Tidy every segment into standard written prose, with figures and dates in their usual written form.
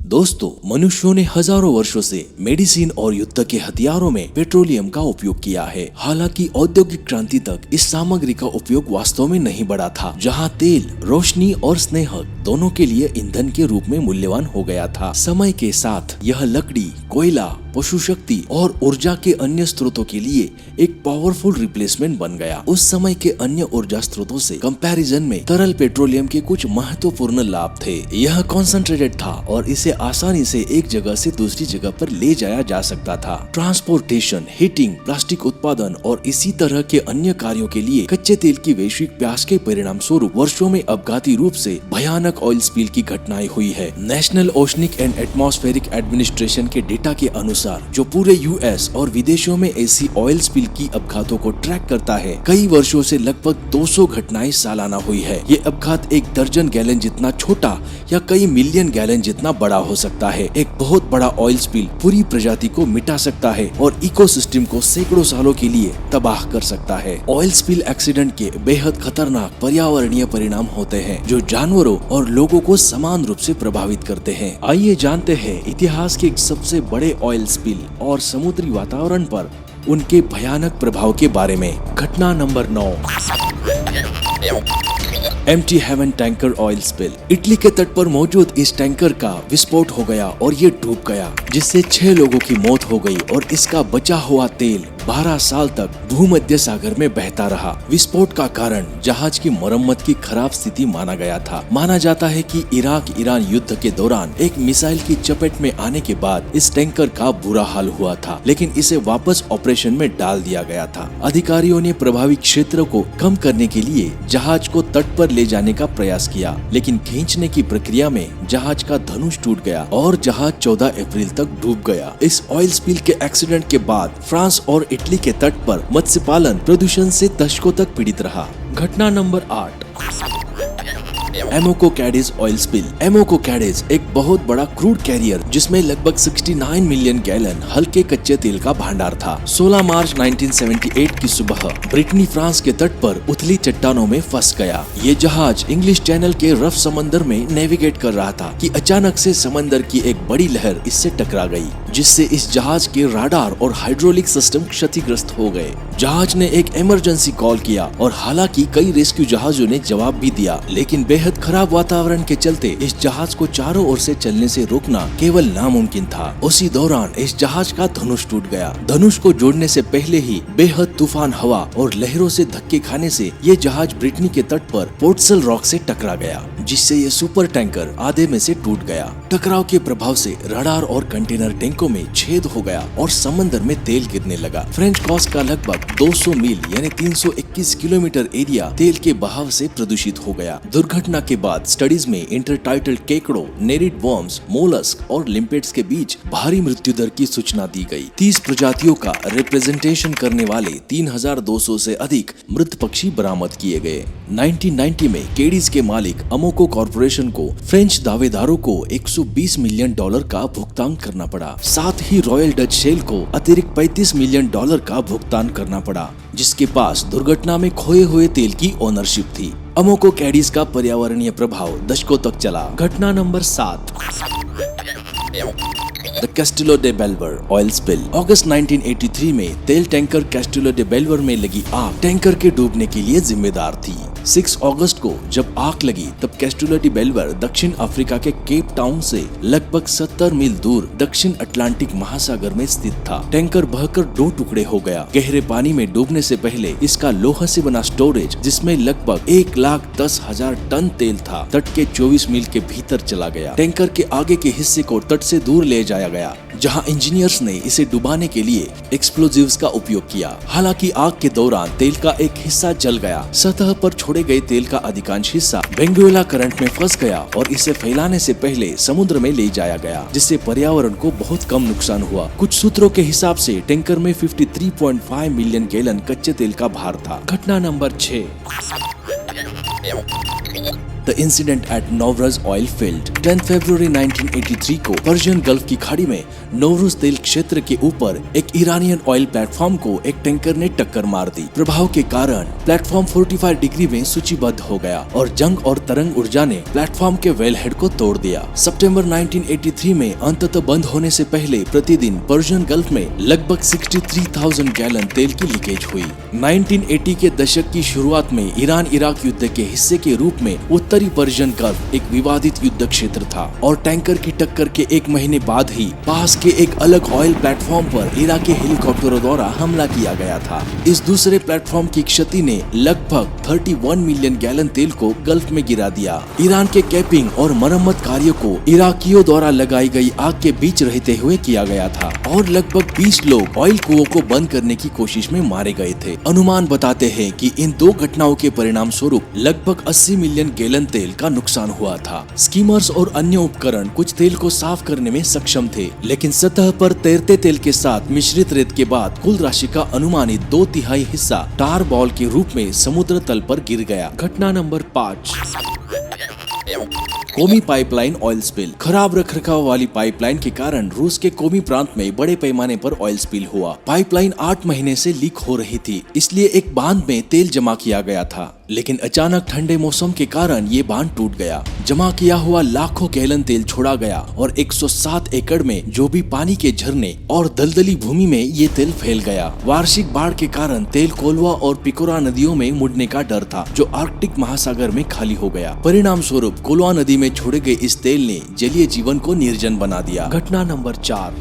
दोस्तों, मनुष्यों ने हजारों वर्षों से मेडिसिन और युद्ध के हथियारों में पेट्रोलियम का उपयोग किया है। हालांकि औद्योगिक क्रांति तक इस सामग्री का उपयोग वास्तव में नहीं बढ़ा था, जहां तेल, रोशनी और स्नेहक दोनों के लिए ईंधन के रूप में मूल्यवान हो गया था। समय के साथ यह लकड़ी, कोयला, पशु शक्ति और ऊर्जा के अन्य स्रोतों के लिए एक पावरफुल रिप्लेसमेंट बन गया। उस समय के अन्य ऊर्जा स्रोतों से कंपैरिजन में तरल पेट्रोलियम के कुछ महत्वपूर्ण लाभ थे। यह कॉन्सेंट्रेटेड था और इसे आसानी से एक जगह से दूसरी जगह पर ले जाया जा सकता था। ट्रांसपोर्टेशन, हीटिंग, प्लास्टिक उत्पादन और इसी तरह के अन्य कार्यों के लिए कच्चे तेल की वैश्विक प्यास के परिणाम स्वरूप वर्षों में अपघाती रूप से भयानक ऑयल स्पिल की घटनाएं हुई है। National oceanic and atmospheric administration के डेटा के अनुसार, जो पूरे यूएस और विदेशों में ऐसी ऑयल स्पिल की अपघातों को ट्रैक करता है, कई वर्षों से लगभग 200 घटनाएं सालाना हुई है। ये अपघात 1 दर्जन गैलन जितना छोटा या कई मिलियन गैलन जितना बड़ा हो सकता है। एक बहुत बड़ा ऑयल स्पिल पूरी प्रजाति को मिटा सकता है और इकोसिस्टम को सैकड़ों सालों के लिए तबाह कर सकता है। ऑयल स्पिल एक्सीडेंट के बेहद खतरनाक पर्यावरणीय परिणाम होते हैं, जो जानवरों और लोगों को समान रूप से प्रभावित करते हैं। आइए जानते हैं इतिहास के सबसे बड़े ऑयल स्पिल और समुद्री वातावरण पर उनके भयानक प्रभाव के बारे में। घटना number 9, MT Haven tanker oil spill. Italy के तट पर मौजूद इस टैंकर का विस्फोट हो गया और ये डूब गया, जिससे 6 लोगों की मौत हो गई और इसका बचा हुआ तेल 12 साल तक भूमध्य सागर में बहता रहा। विस्फोट का कारण जहाज की मरम्मत की खराब स्थिति माना गया था। माना जाता है कि इराक ईरान युद्ध के दौरान एक मिसाइल की चपेट में आने के बाद इस टैंकर का बुरा हाल हुआ था, लेकिन इसे वापस ऑपरेशन में डाल दिया गया था। अधिकारियों ने प्रभावित क्षेत्र को कम करने के लिए जहाज को तट पर ले जाने का प्रयास किया, लेकिन खींचने की प्रक्रिया में जहाज का धनुष टूट गया और जहाज 14 अप्रैल तक डूब गया। इस ऑयल स्पिल के एक्सीडेंट के बाद फ्रांस और इटली के तट पर मत्स्य पालन प्रदूषण से दशकों तक पीड़ित रहा। घटना number 8, Amoco Cadiz oil spill. Amoco Cadiz एक बहुत बड़ा क्रूड कैरियर जिसमें लगभग 69 मिलियन गैलन हल्के कच्चे तेल का भंडार था। 16 मार्च 1978 की सुबह ब्रिटनी फ्रांस के तट पर उथली चट्टानों में फंस गया। ये जहाज इंग्लिश चैनल के रफ समंदर में नेविगेट कर रहा था कि अचानक से समंदर की एक बड़ी लहर इससे टकरा गई, जिससे इस जहाज के राडार और हाइड्रोलिक सिस्टम क्षतिग्रस्त हो गए। जहाज ने एक इमरजेंसी कॉल किया और हालांकि कई रेस्क्यू जहाजों ने जवाब भी दिया, लेकिन बेहद खराब वातावरण के चलते इस जहाज को चारों ओर से चलने से रोकना केवल नामुमकिन था। उसी दौरान इस जहाज का धनुष टूट गया। धनुष को जोड़ने से पहले ही बेहद तूफान हवा और लहरों से धक्के खाने से ये जहाज ब्रिटनी के तट पर पोर्टसल रॉक से टकरा गया, जिससे ये सुपर टैंकर आधे में से टूट गया। टकराव के प्रभाव से रडार और कंटेनर टैंकों में छेद हो गया और समंदर में तेल गिरने लगा। फ्रेंच कोस्ट का लगभग 200 मील यानी 321 किलोमीटर एरिया तेल के बहाव से प्रदूषित हो गया। दुर्घटना के बाद स्टडीज में इंटरटाइटल केकड़ों, नेरिड वर्म्स, मोलस्क और लिम्पेट्स के बीच भारी मृत्यु दर की सूचना दी गई। 30 प्रजातियों का रिप्रेजेंटेशन करने वाले 3200 से अधिक मृत पक्षी बरामद किए गए। 1990 में केडीज के मालिक अमोको कॉर्पोरेशन को फ्रेंच दावेदारों को $120 मिलियन का भुगतान करना पड़ा। साथ ही रॉयल डच शेल को अतिरिक्त $35 मिलियन का भुगतान करना पड़ा, जिसके पास दुर्घटना में खोए हुए तेल की ओनरशिप थी। अमोको कैडीज का पर्यावरणीय प्रभाव दशकों तक चला। घटना number 7, the Castillo de Bellver oil spill. अगस्त 1983 में तेल टैंकर कैस्टिलो डे बेल्वर में लगी आग टैंकर के डूबने के लिए जिम्मेदार थी। 6 अगस्त को जब आग लगी तब कैस्टिलो डे बेल्वर दक्षिण अफ्रीका के केप टाउन से लगभग 70 मील दूर दक्षिण अटलांटिक महासागर में स्थित था। टैंकर बहकर 2 टुकड़े हो गया। गहरे पानी में डूबने से पहले इसका लोहा से बना स्टोरेज, जिसमें लगभग 1,10,000 टन तेल था, तट के 24 मील के भीतर चला गया। टैंकर के आगे के हिस्से को तट से दूर ले जाया गया, जहां इंजीनियर्स ने इसे डुबाने के लिए एक्सप्लोजिव्स का उपयोग किया। हालांकि आग के दौरान तेल का एक हिस्सा जल गया। सतह पर छोड़े गए तेल का अधिकांश हिस्सा बेंगुएला करंट में फंस गया और इसे फैलाने से पहले समुद्र में ले जाया गया, जिससे पर्यावरण को बहुत कम नुकसान हुआ। कुछ सूत्रों के हिसाब से टैंकर में 53.5 मिलियन गैलन कच्चे तेल का भार था। घटना number 6, the incident at Nowruz oil field. 10 फरवरी 1983 को पर्शियन गल्फ की खाड़ी में नोवरुज तेल क्षेत्र के ऊपर एक ईरानियन ऑयल प्लेटफॉर्म को एक टैंकर ने टक्कर मार दी। प्रभाव के कारण प्लेटफॉर्म 45 डिग्री में सूचीबद्ध हो गया और जंग और तरंग ऊर्जा ने प्लेटफॉर्म के वेलहेड को तोड़ दिया। सितंबर 1983 में अंततः बंद होने से पहले प्रतिदिन पर्शियन गल्फ में लगभग 63,000 गैलन तेल की लीकेज हुई। 1980 के दशक की शुरुआत में ईरान इराक युद्ध के हिस्से के रूप में उत्तरी पर्शियन गल्फ एक विवादित युद्ध क्षेत्र था और टैंकर की टक्कर के एक महीने बाद ही पास के एक अलग ऑयल प्लेटफॉर्म पर इराकी हेलीकॉप्टरों द्वारा हमला किया गया था। इस दूसरे प्लेटफॉर्म की क्षति ने लगभग 31 मिलियन गैलन तेल को गल्फ में गिरा दिया। ईरान के कैपिंग और मरम्मत कार्यों को इराकियों द्वारा लगाई गई आग के बीच रहते हुए किया गया था और लगभग 20 लोग ऑयल कुओं को बंद करने की कोशिश में मारे गए थे। अनुमान बताते हैं कि इन दो घटनाओं के परिणाम स्वरूप लगभग 80 मिलियन गैलन तेल का नुकसान हुआ था। स्कीमर्स और अन्य उपकरण कुछ तेल को साफ करने में सक्षम थे, लेकिन सतह पर तैरते तेल के साथ मिश्रित रेत के बाद कुल राशि का अनुमानित 2/3 हिस्सा टार बॉल के रूप में समुद्र तल पर गिर गया। घटना नंबर 5, कोमी पाइपलाइन ऑयल स्पिल। खराब रखरखाव वाली पाइपलाइन के कारण रूस के कोमी प्रांत में बड़े पैमाने पर ऑयल स्पिल हुआ। पाइपलाइन 8 महीने से लीक हो रही थी, इसलिए एक बांध में तेल जमा किया गया था, लेकिन अचानक ठंडे मौसम के कारण ये बांध टूट गया। जमा किया हुआ लाखों गैलन तेल छोड़ा गया और 107 एकड़ में जो भी पानी के झरने और दलदली भूमि में ये तेल फैल गया। वार्षिक बाढ़ के कारण तेल कोलवा और पिकोरा नदियों में मुड़ने का डर था, जो आर्कटिक महासागर में खाली हो गया। परिणाम स्वरूप कोलवा नदी में छोड़े गए इस तेल ने जलीय जीवन को निर्जन बना दिया। घटना number 4,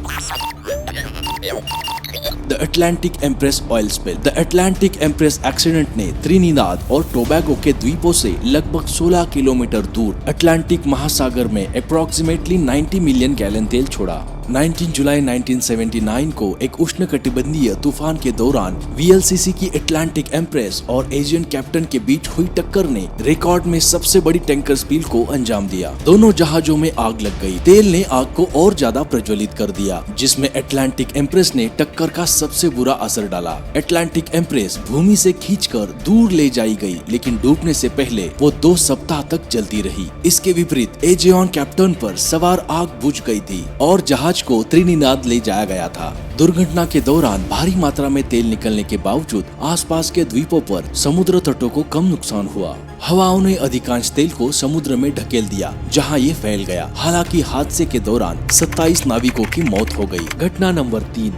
the Atlantic empress oil spill. The Atlantic empress accident ने त्रिनिदाद और टोबैगो के द्वीपों से लगभग 16 किलोमीटर दूर अटलांटिक महासागर में अप्रोक्सीमेटली 90 मिलियन गैलन तेल छोड़ा। 19 जुलाई 1979 को एक उष्णकटिबंधीय तूफान के दौरान VLCC की अटलांटिक एम्प्रेस और एशियन कैप्टन के बीच हुई टक्कर ने रिकॉर्ड में सबसे बड़ी टैंकर स्पिल को अंजाम दिया। दोनों जहाजों में आग लग गई। तेल ने आग को और ज्यादा प्रज्वलित कर दिया, जिसमें अटलांटिक एम्प्रेस ने टक्कर का सबसे बुरा असर डाला। अटलांटिक एम्प्रेस भूमि से खींचकर दूर ले जाई गई, लेकिन डूबने से पहले वो 2 सप्ताह तक जलती रही। इसके विपरीत एजियन कैप्टन पर सवार आग बुझ गई थी और जहाज को त्रिनिदाद ले जाया गया था। दुर्घटना के दौरान भारी मात्रा में तेल निकलने के बावजूद आसपास के द्वीपों पर समुद्र तटों को कम नुकसान हुआ। हवाओं ने अधिकांश तेल को समुद्र में ढकेल दिया, जहां ये फैल गया। हालांकि हादसे के दौरान 27 नाविकों की मौत हो गई। घटना number 3,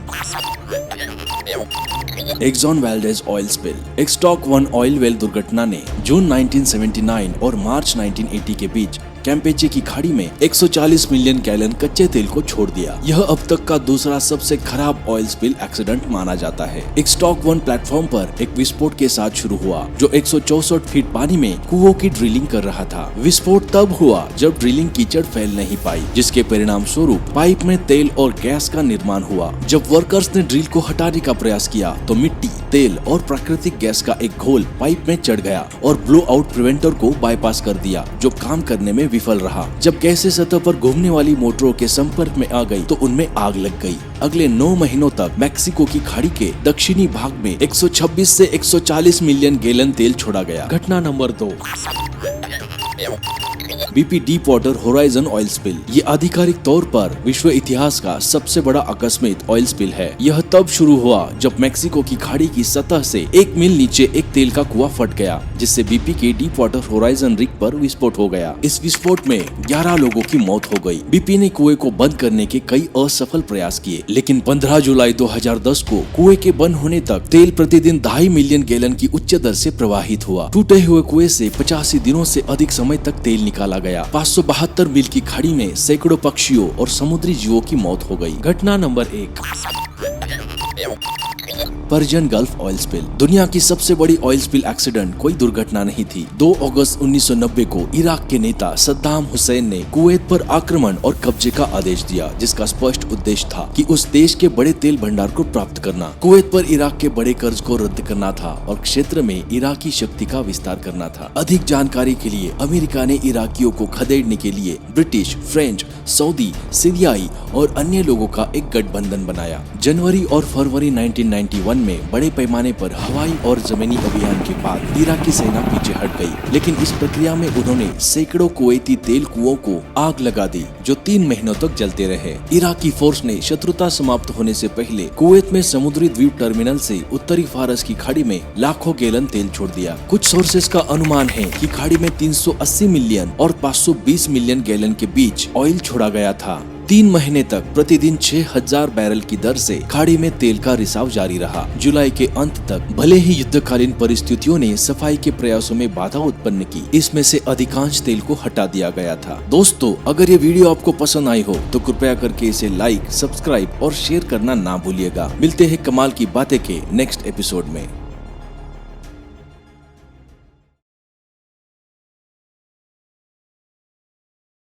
Exxon Valdez oil spill. Ixtoc 1 oil well दुर्घटना ने जून 1979 और मार्च 1980 के बीच कैम्पेचे की खाड़ी में 140 मिलियन गैलन कच्चे तेल को छोड़ दिया। यह अब तक का दूसरा सबसे खराब ऑयल स्पिल एक्सीडेंट माना जाता है। एक्सटॉक 1 प्लेटफॉर्म पर एक विस्फोट के साथ शुरू हुआ, जो 164 फीट पानी में कुओं की ड्रिलिंग कर रहा था। विस्फोट तब हुआ जब ड्रिलिंग कीचड़ फैल नहीं पाई, जिसके परिणाम स्वरूप पाइप में तेल और गैस का निर्माण हुआ। जब वर्कर्स ने ड्रिल को हटाने का प्रयास किया तो मिट्टी, तेल और प्राकृतिक गैस का एक घोल पाइप में चढ़ गया और ब्लो आउट प्रिवेंटर को बाईपास कर दिया, जो काम करने में विफल रहा। जब गैसें सतह पर घूमने वाली मोटरों के संपर्क में आ गई तो उनमें आग लग गई। अगले 9 महीनों तक मैक्सिको की खाड़ी के दक्षिणी भाग में 126 से 140 मिलियन गैलन तेल छोड़ा गया। घटना number 2, BP deep water horizon oil spill. ये आधिकारिक तौर पर विश्व इतिहास का सबसे बड़ा आकस्मिक ऑयल स्पिल है। यह तब शुरू हुआ जब मैक्सिको की खाड़ी की सतह से 1 मील नीचे एक तेल का कुआं फट गया, जिससे BP के डीप वाटर होराइजन रिग पर विस्फोट हो गया। इस विस्फोट में 11 लोगों की मौत हो गई। BP ने कुएं को बंद करने के कई असफल प्रयास किए, लेकिन 15 जुलाई 2010 को कुएं के बंद होने तक तेल प्रतिदिन 2.5 मिलियन गैलन की उच्च दर से प्रवाहित हुआ। टूटे हुए कुएं से 85 दिनों से अधिक समय तक तेल निकाला गया। 572 मील की खाड़ी में सैकड़ों पक्षियों और समुद्री जीवों की मौत हो गई। घटना number 1, Persian gulf oil spill. दुनिया की सबसे बड़ी ऑयल स्पिल एक्सीडेंट कोई दुर्घटना नहीं थी। 2 अगस्त 1990 को इराक के नेता सद्दाम हुसैन ने कुवैत पर आक्रमण और कब्जे का आदेश दिया, जिसका स्पष्ट उद्देश्य था कि उस देश के बड़े तेल भंडार को प्राप्त करना, कुवैत पर इराक के बड़े कर्ज को रद्द करना था और क्षेत्र में इराकी शक्ति का विस्तार करना था। अधिक जानकारी के लिए अमेरिका ने इराकियों को खदेड़ने के लिए ब्रिटिश, फ्रेंच, सऊदी, सीरियाई और अन्य लोगों का एक गठबंधन बनाया। जनवरी और फरवरी 1991 में बड़े पैमाने पर हवाई और जमीनी अभियान के बाद इराकी सेना पीछे हट गई, लेकिन इस प्रक्रिया में उन्होंने सैकड़ों कुवैती तेल कुओं को आग लगा दी जो 3 महीनों तक जलते रहे। इराकी फोर्स ने शत्रुता समाप्त होने से पहले कुवैत में समुद्री द्वीप टर्मिनल से उत्तरी फारस की खाड़ी में लाखों गैलन तेल छोड़ दिया। कुछ सोर्सेस का अनुमान है कि खाड़ी में 380 मिलियन और 520 मिलियन गैलन के बीच ऑयल छोड़ा गया था। 3 महीने तक प्रतिदिन 6000 बैरल की दर से खाड़ी में तेल का रिसाव जारी रहा। जुलाई के अंत तक भले ही युद्धकालीन परिस्थितियों ने सफाई के प्रयासों में बाधा उत्पन्न की, इसमें से अधिकांश तेल को हटा दिया गया था। दोस्तों, अगर ये वीडियो आपको पसंद आई हो तो कृपया करके इसे लाइक, सब्सक्राइब और शेयर करना ना भूलिएगा। मिलते हैं कमाल की बातें के नेक्स्ट एपिसोड में।